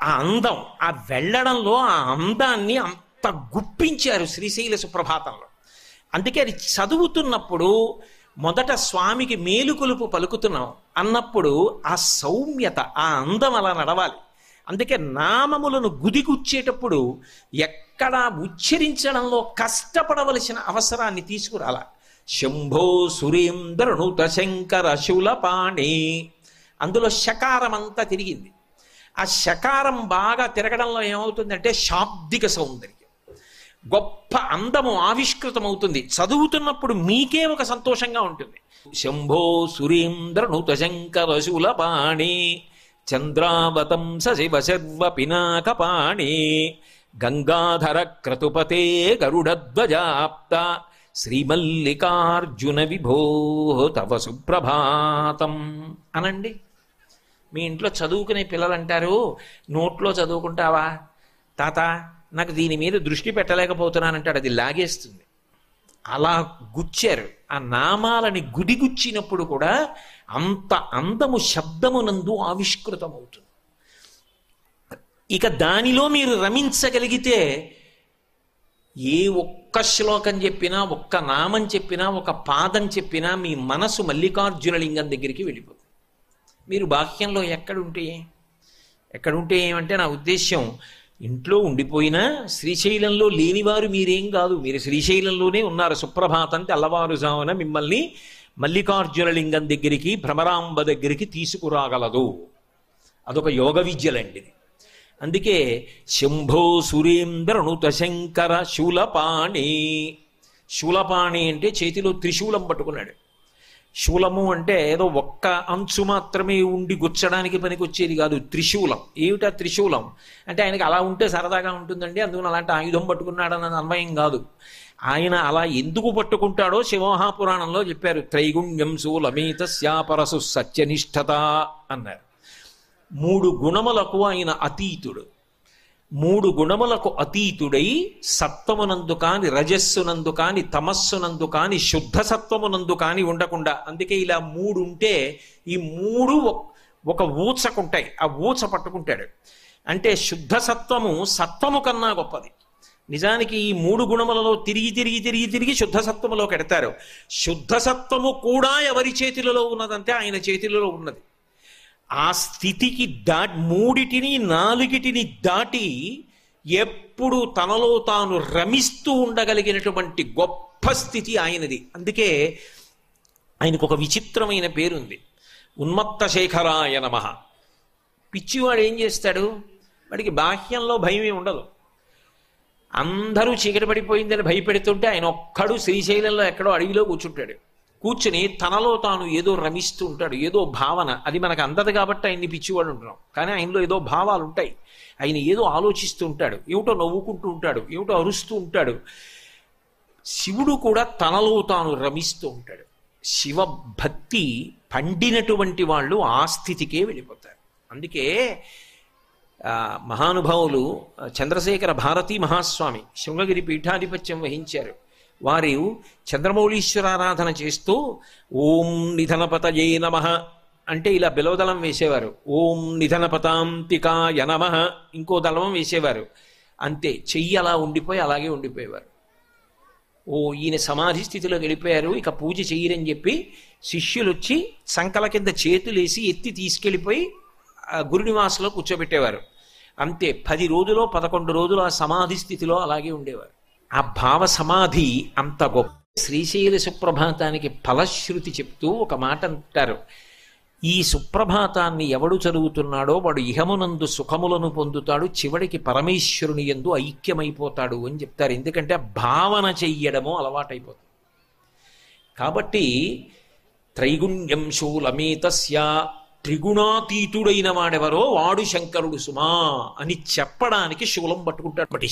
ఆ అందం, ఆ వెళ్ళడంలో ఆ అందాన్ని అంత గుప్పించారు శ్రీశైల సుప్రభాతంలో. అందుకే అది చదువుతున్నప్పుడు మొదట స్వామికి మేలుకొలుపు పలుకుతున్నాం అన్నప్పుడు ఆ సౌమ్యత, ఆ అందం అలా నడవాలి. అందుకే నామములను గుదిగుచ్చేటప్పుడు ఎక్కడా ఉచ్చరించడంలో కష్టపడవలసిన అవసరాన్ని తీసుకురాల. శంభో సురేంద్రనుత శంకర శూలపాణి, అందులో శకారం అంతా తిరిగింది. ఆ శకారం బాగా తిరగడంలో ఏమవుతుందంటే శాబ్దిక సౌందర్యం, గొప్ప అందము ఆవిష్కృతమవుతుంది. చదువుతున్నప్పుడు మీకే ఒక సంతోషంగా ఉంటుంది. శంభో సురేంద్రనుత శంకర శూలపాణి చంద్రావతం శివ శర్వ పినాకపాణి గంగాధర క్రతుపతే గరుడధ్వజాప్త శ్రీమల్లికార్జున విభో తవ సుప్రభాతం అనండి. మీ ఇంట్లో చదువుకునే పిల్లలు అంటారు, నోట్లో చదువుకుంటావా తాత, నాకు దీని మీద దృష్టి పెట్టలేకపోతున్నానంటాడు, అది లాగేస్తుంది. అలా గుచ్చారు. ఆ నామాలని గుడిగుచ్చినప్పుడు కూడా అంత అందము శబ్దమునందు ఆవిష్కృతమవుతుంది. ఇక దానిలో మీరు రమించగలిగితే ఏ ఒక్క శ్లోకం చెప్పినా, ఒక్క నామం చెప్పినా, ఒక పాదం చెప్పినా మీ మనసు మల్లికార్జున లింగం దగ్గరికి వెళ్ళిపోతుంది. మీరు బాహ్యంలో ఎక్కడుంటే ఏమంటే, నా ఉద్దేశ్యం ఇంట్లో ఉండిపోయినా శ్రీశైలంలో లేనివారు మీరేం కాదు, మీరు శ్రీశైలంలోనే ఉన్నారు. సుప్రభాతం తెల్లవారుజామున మిమ్మల్ని మల్లికార్జున లింగం దగ్గరికి, భ్రమరాంబ దగ్గరికి తీసుకురాగలదు. అదొక యోగ విద్యలండి. అందుకే శంభో సురేంద్రనుత శంకర శూలపాణి. శూలపాణి అంటే చేతిలో త్రిశూలం పట్టుకున్నాడు. శూలము అంటే ఏదో ఒక్క అంచు మాత్రమే ఉండి గుచ్చడానికి పనికొచ్చేది కాదు, త్రిశూలం. ఏమిటా త్రిశూలం అంటే, ఆయనకి అలా ఉంటే సరదాగా ఉంటుందండి, అందుకని అలాంటి ఆయుధం పట్టుకున్నాడన్నది అన్వయం కాదు. ఆయన అలా ఎందుకు పట్టుకుంటాడో శివమహాపురాణంలో చెప్పారు. త్రైగుణ్యం శూలమేతస్యాపరసు సత్యనిష్టత అన్నారు. 3 గుణములకు ఆయన అతీతుడు. 3 గుణములకు అతీతుడై సత్వమునందు కాని, రజస్సునందు కాని, తమస్సునందు కాని, శుద్ధ సత్వమునందు కాని ఉండకుండా. అందుకే ఇలా 3 ఉంటే ఈ 3 ఒక ఊచకుంటాయి, ఆ ఊచ పట్టుకుంటాడు. అంటే శుద్ధ సత్వము సత్వము కన్నా గొప్పది. నిజానికి ఈ 3 గుణములలో తిరిగి శుద్ధ సత్వములోకి ఎడతారు. శుద్ధ సత్వము కూడా ఎవరి చేతిలో ఉన్నదంటే ఆయన చేతిలో ఉన్నది. ఆ స్థితికి మూడిటిని 4టిని దాటి ఎప్పుడు తనలో తాను రమిస్తూ ఉండగలిగినటువంటి గొప్ప స్థితి ఆయనది. అందుకే ఆయనకు ఒక విచిత్రమైన పేరుంది, ఉన్మత్త శేఖరాయ నమః. పిచ్చివాడు ఏం చేస్తాడు, వాడికి బాహ్యంలో భయమే ఉండదు. అందరూ చీకటి పడిపోయిందని భయపెడుతుంటే ఆయన ఒక్కడు శ్రీశైలంలో ఎక్కడో అడవిలో కూర్చుని తనలో తాను ఏదో రమిస్తూ ఉంటాడు. ఏదో భావన, అది మనకు అందదు కాబట్టి ఆయన్ని పిచ్చివాడు ఉంటున్నాం. కానీ ఆయనలో ఏదో భావాలు ఉంటాయి. ఆయన ఏదో ఆలోచిస్తూ ఉంటాడు, ఏమిటో నవ్వుకుంటూ ఉంటాడు, ఏమిటో అరుస్తూ ఉంటాడు. శివుడు కూడా తనలో తాను రమిస్తూ ఉంటాడు. శివభక్తి పండినటువంటి వాళ్ళు ఆ స్థితికే వెళ్ళిపోతారు. అందుకే మహానుభావులు చంద్రశేఖర భారతీ మహాస్వామి శృంగగిరి పీఠాధిపత్యం వహించారు. వారు చంద్రమౌళీశ్వరారాధన చేస్తూ ఓం నిధనపతయే నమః అంటే ఇలా బిలవదళం వేసేవారు. ఓం నిధనపతాంతికాయ నమః ఇంకో దళం వేసేవారు. అంతే, చెయ్యి అలా ఉండిపోయి అలాగే ఉండిపోయేవారు. ఈయన సమాధి స్థితిలో వెళ్ళిపోయారు, ఇక పూజ చెయ్యరని చెప్పి శిష్యులు వచ్చి సంకల కింద చేతులేసి ఎత్తి తీసుకెళ్ళిపోయి గురునివాసంలో కూర్చోబెట్టేవారు. అంతే, 10 రోజులో 11 రోజులు ఆ సమాధి స్థితిలో అలాగే ఉండేవారు. ఆ భావ సమాధి అంత గొప్ప. శ్రీశైల సుప్రభాతానికి ఫలశ్రుతి చెప్తూ ఒక మాట అంటారు, ఈ సుప్రభాతాన్ని ఎవడు చదువుతున్నాడో వాడు ఇహమునందు సుఖములను పొందుతాడు, చివరికి పరమేశ్వరుని యందు ఐక్యమైపోతాడు అని చెప్తారు. ఎందుకంటే భావన చెయ్యడము అలవాటైపోతుంది. కాబట్టి త్రైగుణ్యం శూలమేతస్య, త్రిగుణాతీతుడైన వాడెవరో వాడు శంకరుడు సుమా అని చెప్పడానికి శూలం పట్టుకుంటాడు. బట్